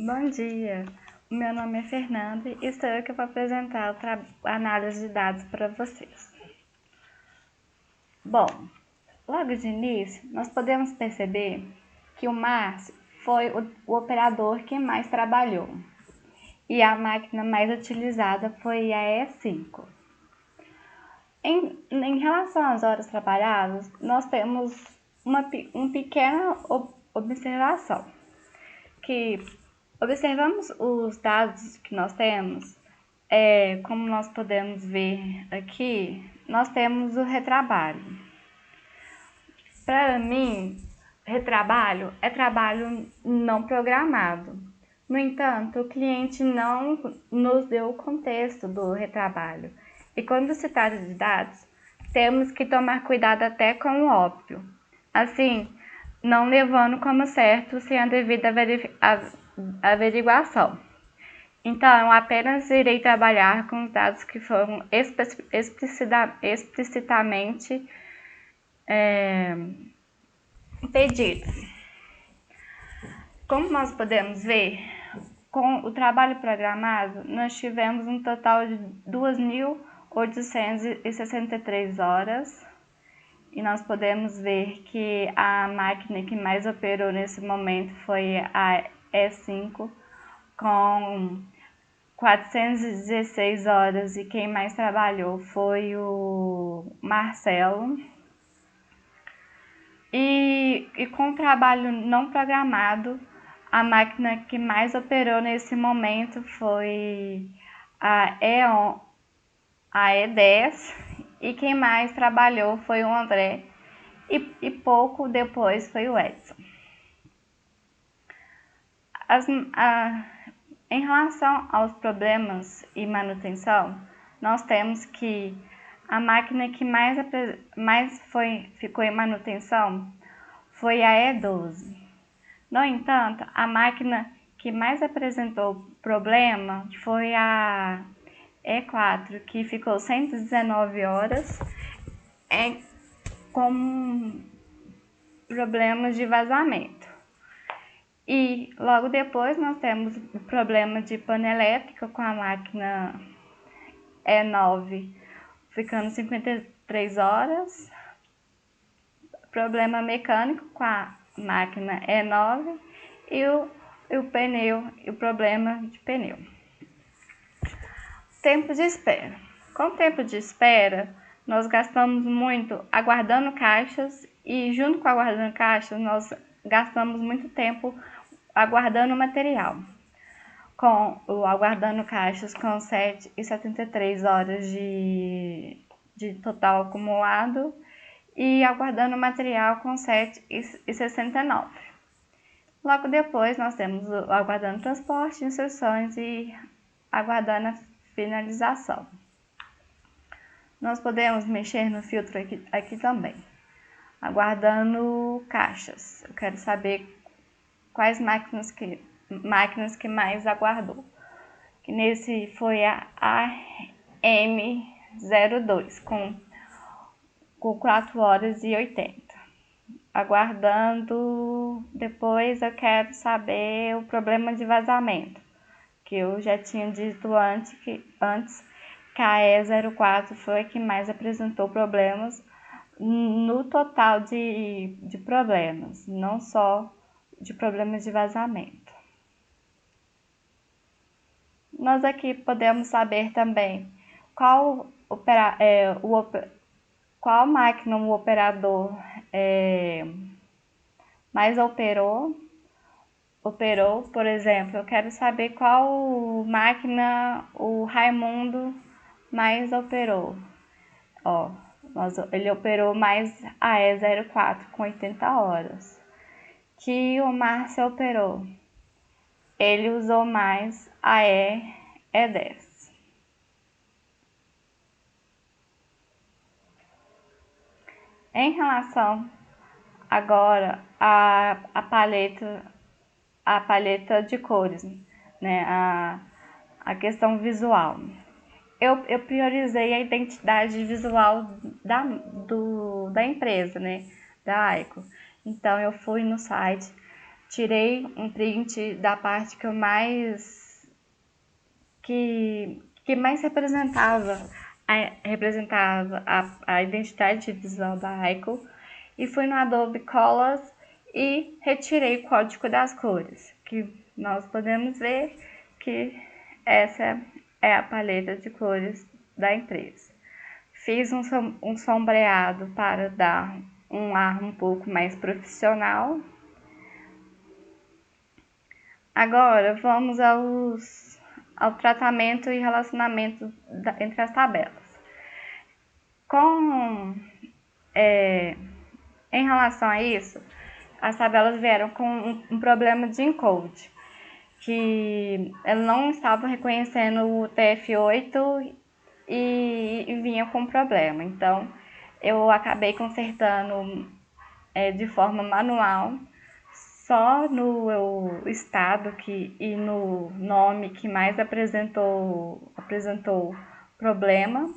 Bom dia, o meu nome é Fernanda e sou eu que vou apresentar a análise de dados para vocês. Bom, logo de início, nós podemos perceber que o Márcio foi o operador que mais trabalhou e a máquina mais utilizada foi a E5. Em relação às horas trabalhadas, nós temos uma pequena observação, que observamos os dados que nós temos, como nós podemos ver aqui, nós temos o retrabalho. Para mim, retrabalho é trabalho não programado. No entanto, o cliente não nos deu o contexto do retrabalho. E quando se trata de dados, temos que tomar cuidado até com o óbvio. Assim, não levando como certo sem a devida averiguação. Então, eu apenas irei trabalhar com os dados que foram explicitamente pedidos. Como nós podemos ver, com o trabalho programado, nós tivemos um total de 2.863 horas. E nós podemos ver que a máquina que mais operou nesse momento foi a E5, com 416 horas, e quem mais trabalhou foi o Marcelo. E com o trabalho não programado, a máquina que mais operou nesse momento foi a E10, e quem mais trabalhou foi o André, e pouco depois foi o Edson. Em relação aos problemas e manutenção, nós temos que a máquina que ficou em manutenção foi a E12. No entanto, a máquina que mais apresentou problema foi a E4, que ficou 119 horas com problemas de vazamento. E logo depois nós temos o problema de pane elétrica com a máquina E9 ficando 53 horas, problema mecânico com a máquina E9 e o problema de pneu. Tempo de espera. Com o tempo de espera, nós gastamos muito aguardando caixas, e junto com aguardando caixas, nós gastamos muito tempo aguardando material. Com o aguardando caixas com 7,73 horas de total acumulado, e aguardando material com 7,69. Logo depois nós temos o aguardando transporte, instruções e aguardando a finalização. Nós podemos mexer no filtro aqui também. Aguardando caixas. Eu quero saber quais máquinas que mais aguardou. Que nesse foi a AM02 com 4 horas e 80. Aguardando, depois eu quero saber o problema de vazamento, que eu já tinha dito antes que a E04 foi a que mais apresentou problemas no total de problemas, não só de problemas de vazamento. Nós aqui podemos saber também qual máquina o operador mais operou. Por exemplo, eu quero saber qual máquina o Raimundo mais operou. Ele operou mais a E04 com 80 horas. Que o Márcio operou. Ele usou mais a E10. Em relação agora à paleta de cores, né? A questão visual. Eu priorizei a identidade visual da empresa, né? Da AICO. Então eu fui no site, tirei um print da parte que mais representava a identidade visual da Aiko, e fui no Adobe Colors e retirei o código das cores, que nós podemos ver que essa é a paleta de cores da empresa. Fiz um sombreado para dar um ar um pouco mais profissional. Agora vamos ao tratamento e relacionamento entre as tabelas. Em relação a isso, as tabelas vieram com um problema de encode, que ela não estava reconhecendo o TF8 e vinha com problema. Então, eu acabei consertando de forma manual, só no estado e no nome que mais apresentou problema.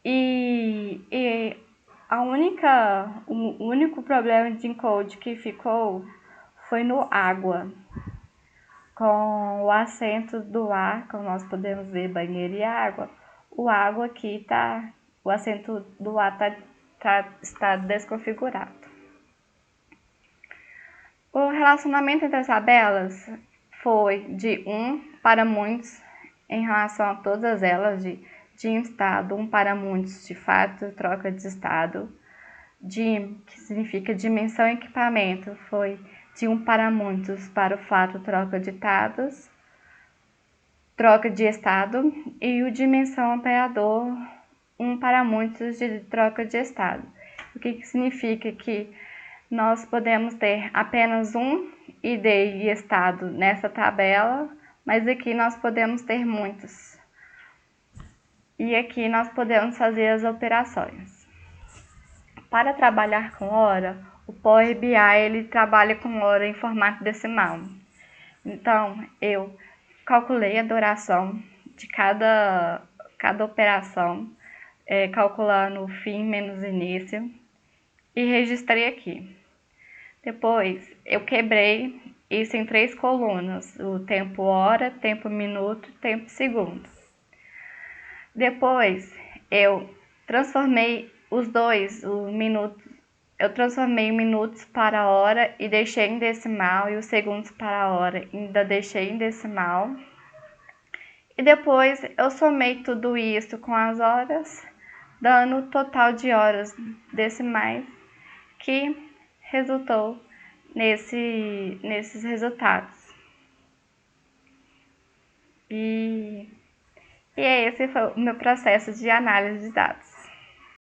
E o único problema de encode que ficou foi no água, com o acento do A, como nós podemos ver, banheiro e água. O acento do A está desconfigurado. O relacionamento entre as tabelas foi de 1 para muitos em relação a todas elas, de estado, 1 para muitos, de fato, troca de estado. Que significa dimensão e equipamento, foi de 1 para muitos, para o fato, troca de estados, troca de estado, e o dimensão operador, 1 para muitos, de troca de estado. O que significa que nós podemos ter apenas um ID e estado nessa tabela, mas aqui nós podemos ter muitos. E aqui nós podemos fazer as operações. Para trabalhar com hora, o Power BI ele trabalha com hora em formato decimal. Então, eu calculei a duração de cada operação, calculando o fim menos início, e registrei aqui. Depois, eu quebrei isso em 3 colunas, o tempo hora, tempo minuto, tempo segundo. Depois, eu transformei eu transformei minutos para hora e deixei em decimal, e os segundos para hora ainda deixei em decimal. E depois eu somei tudo isso com as horas, dando o total de horas decimais, que resultou nesses resultados. E esse foi o meu processo de análise de dados.